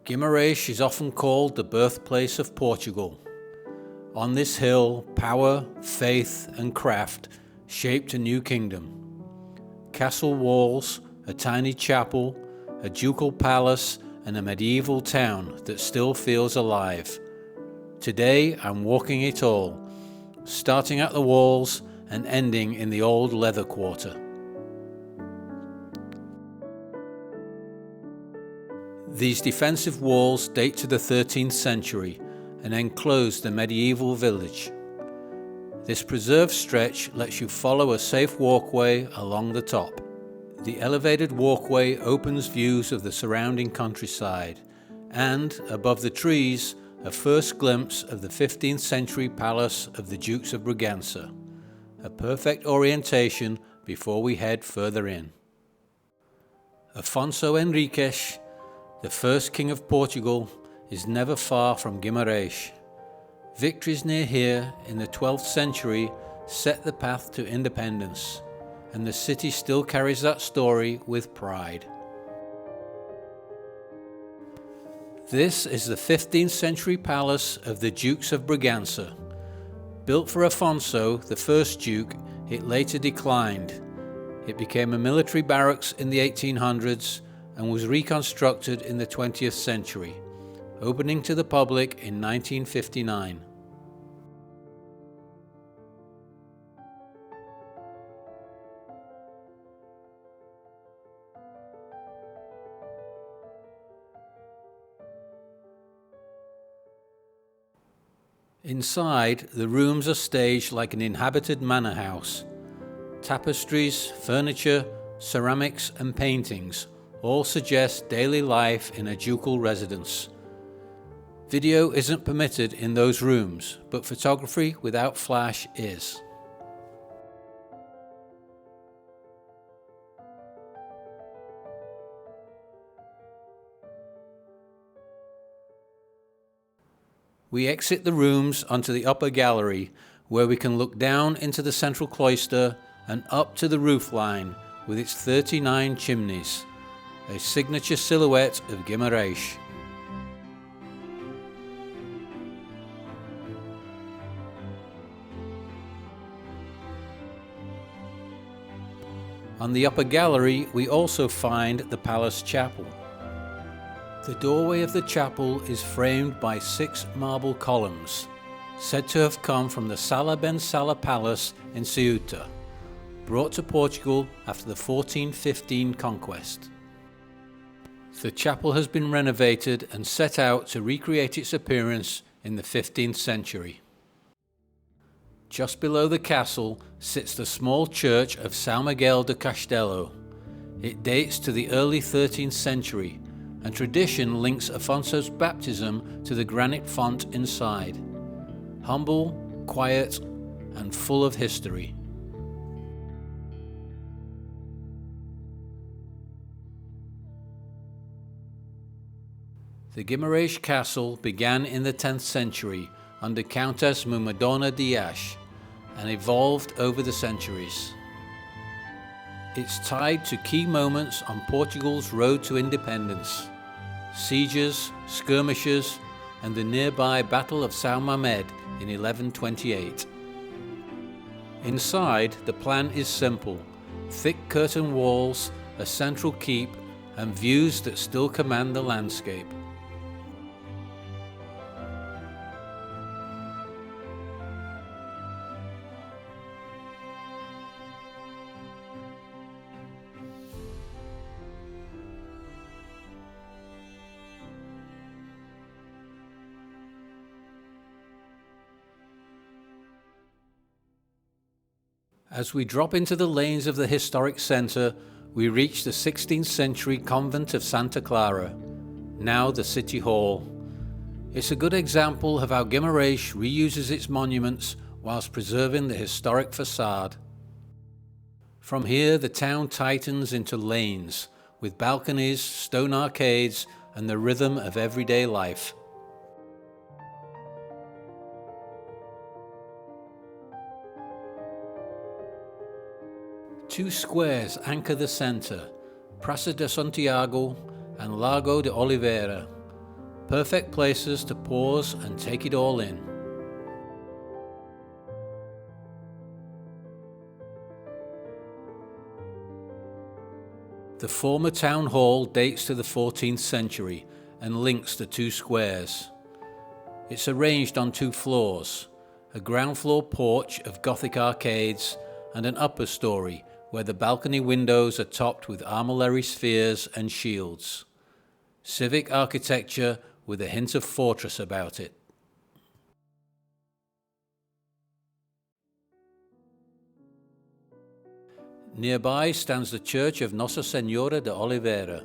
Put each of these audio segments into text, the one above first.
Guimarães is often called the birthplace of Portugal. On this hill, power, faith, and craft shaped a new kingdom. Castle walls, a tiny chapel, a ducal palace, and a medieval town that still feels alive. Today, I'm walking it all, starting at the walls and ending in the old leather quarter. These defensive walls date to the 13th century and enclose the medieval village. This preserved stretch lets you follow a safe walkway along the top. The elevated walkway opens views of the surrounding countryside and, above the trees, a first glimpse of the 15th century palace of the Dukes of Bragança, a perfect orientation before we head further in. Afonso Henriques, the first king of Portugal, is never far from Guimarães. Victories near here in the 12th century set the path to independence, and the city still carries that story with pride. This is the 15th century palace of the Dukes of Bragança. Built for Afonso, the first duke, it later declined. It became a military barracks in the 1800s and was reconstructed in the 20th century, opening to the public in 1959. Inside, the rooms are staged like an inhabited manor house. Tapestries, furniture, ceramics, and paintings all suggest daily life in a ducal residence. Video isn't permitted in those rooms, but photography without flash is. We exit the rooms onto the upper gallery, where we can look down into the central cloister and up to the roofline with its 39 chimneys, a signature silhouette of Guimarães. On the upper gallery, we also find the palace chapel. The doorway of the chapel is framed by 6 marble columns, said to have come from the Sala ben Sala Palace in Ceuta, brought to Portugal after the 1415 conquest. The chapel has been renovated and set out to recreate its appearance in the 15th century. Just below the castle sits the small church of São Miguel de Castelo. It dates to the early 13th century, and tradition links Afonso's baptism to the granite font inside. Humble, quiet, and full of history. The Guimarães Castle began in the 10th century under Countess Mumadona Dias and evolved over the centuries. It's tied to key moments on Portugal's road to independence: sieges, skirmishes, and the nearby Battle of São Mamede in 1128. Inside, the plan is simple: thick curtain walls, a central keep, and views that still command the landscape. As we drop into the lanes of the historic centre, we reach the 16th century Convent of Santa Clara, now the City Hall. It's a good example of how Guimarães reuses its monuments whilst preserving the historic facade. From here, the town tightens into lanes, with balconies, stone arcades, and the rhythm of everyday life. Two squares anchor the centre, Praça de Santiago and Largo de Oliveira. Perfect places to pause and take it all in. The former town hall dates to the 14th century and links the two squares. It's arranged on two floors, a ground floor porch of Gothic arcades and an upper story where the balcony windows are topped with armillary spheres and shields. Civic architecture with a hint of fortress about it. Nearby stands the church of Nossa Senhora de Oliveira.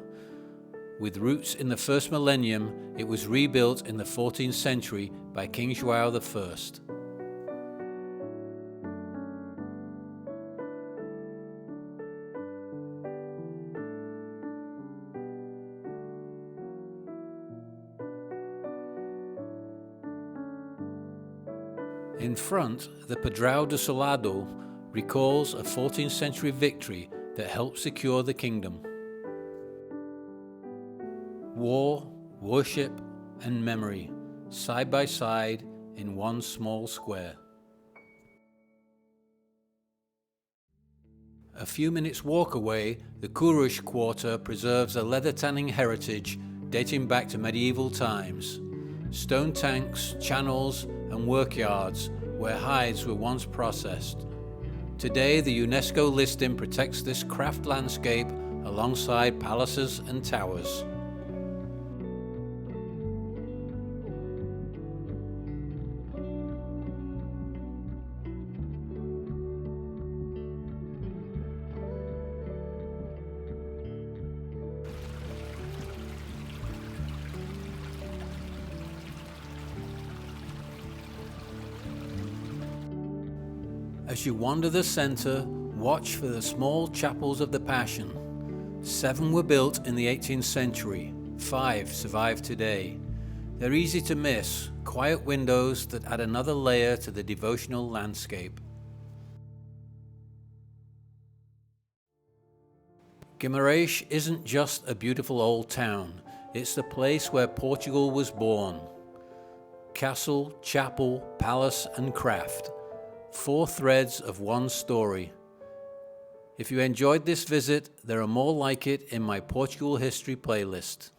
With roots in the first millennium, it was rebuilt in the 14th century by King João I. In front, the Padrão do Salado recalls a 14th century victory that helped secure the kingdom. War, worship, and memory, side by side in one small square. A few minutes' walk away, the Couros quarter preserves a leather tanning heritage dating back to medieval times. Stone tanks, channels, and workyards where hides were once processed. Today, the UNESCO listing protects this craft landscape alongside palaces and towers. As you wander the centre, watch for the small chapels of the Passion. 7 were built in the 18th century, 5 survive today. They're easy to miss, quiet windows that add another layer to the devotional landscape. Guimarães isn't just a beautiful old town, it's the place where Portugal was born. Castle, chapel, palace and craft. 4 threads of one story. If you enjoyed this visit, there are more like it in my Portugal history playlist.